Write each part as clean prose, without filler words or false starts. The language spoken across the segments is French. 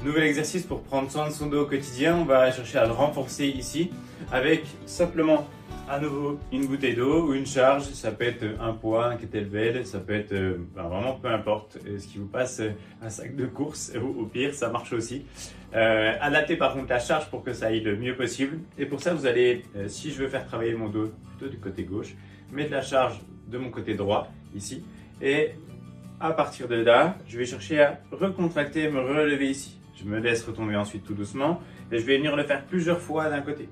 Nouvel exercice pour prendre soin de son dos au quotidien. On va chercher à le renforcer ici avec simplement à nouveau une bouteille d'eau ou une charge. Ça peut être un poids, un kettlebell, ça peut être vraiment peu importe ce qui vous passe, un sac de course ou au pire ça marche aussi. Adaptez par contre la charge pour que ça aille le mieux possible. Et pour ça vous allez, si je veux faire travailler mon dos plutôt du côté gauche, mettre la charge de mon côté droit ici et à partir de là, je vais chercher à recontracter, me relever ici. Je me laisse retomber ensuite tout doucement et je vais venir le faire plusieurs fois d'un côté.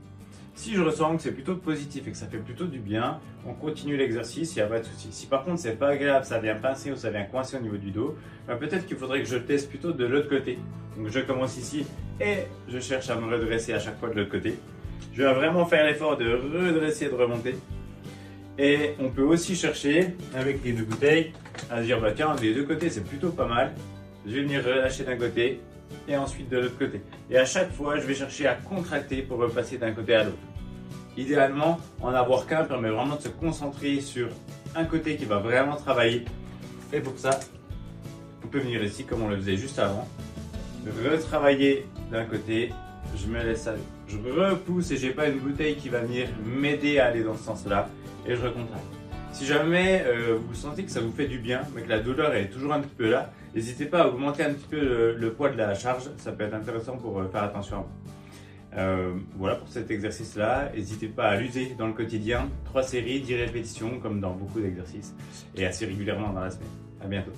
Si je ressens que c'est plutôt positif et que ça fait plutôt du bien, on continue l'exercice, il n'y a pas de souci. Si par contre c'est pas agréable, ça vient pincer ou ça vient coincer au niveau du dos, peut-être qu'il faudrait que je teste plutôt de l'autre côté. Donc je commence ici et je cherche à me redresser à chaque fois de l'autre côté. Je vais vraiment faire l'effort de redresser et de remonter. Et on peut aussi chercher avec les deux bouteilles à se dire bah tiens, des deux côtés c'est plutôt pas mal. Je vais venir relâcher d'un côté et ensuite de l'autre côté. Et à chaque fois, je vais chercher à contracter pour repasser d'un côté à l'autre. Idéalement, en avoir qu'un permet vraiment de se concentrer sur un côté qui va vraiment travailler. Et pour ça, on peut venir ici comme on le faisait juste avant. Retravailler d'un côté, je me laisse aller. Je repousse et j'ai pas une bouteille qui va venir m'aider à aller dans ce sens-là et je recontracte. Si jamais vous sentez que ça vous fait du bien, mais que la douleur est toujours un petit peu là, n'hésitez pas à augmenter un petit peu le poids de la charge, ça peut être intéressant pour faire attention à vous. Voilà pour cet exercice-là, n'hésitez pas à l'user dans le quotidien, 3 séries, 10 répétitions comme dans beaucoup d'exercices et assez régulièrement dans la semaine. À bientôt.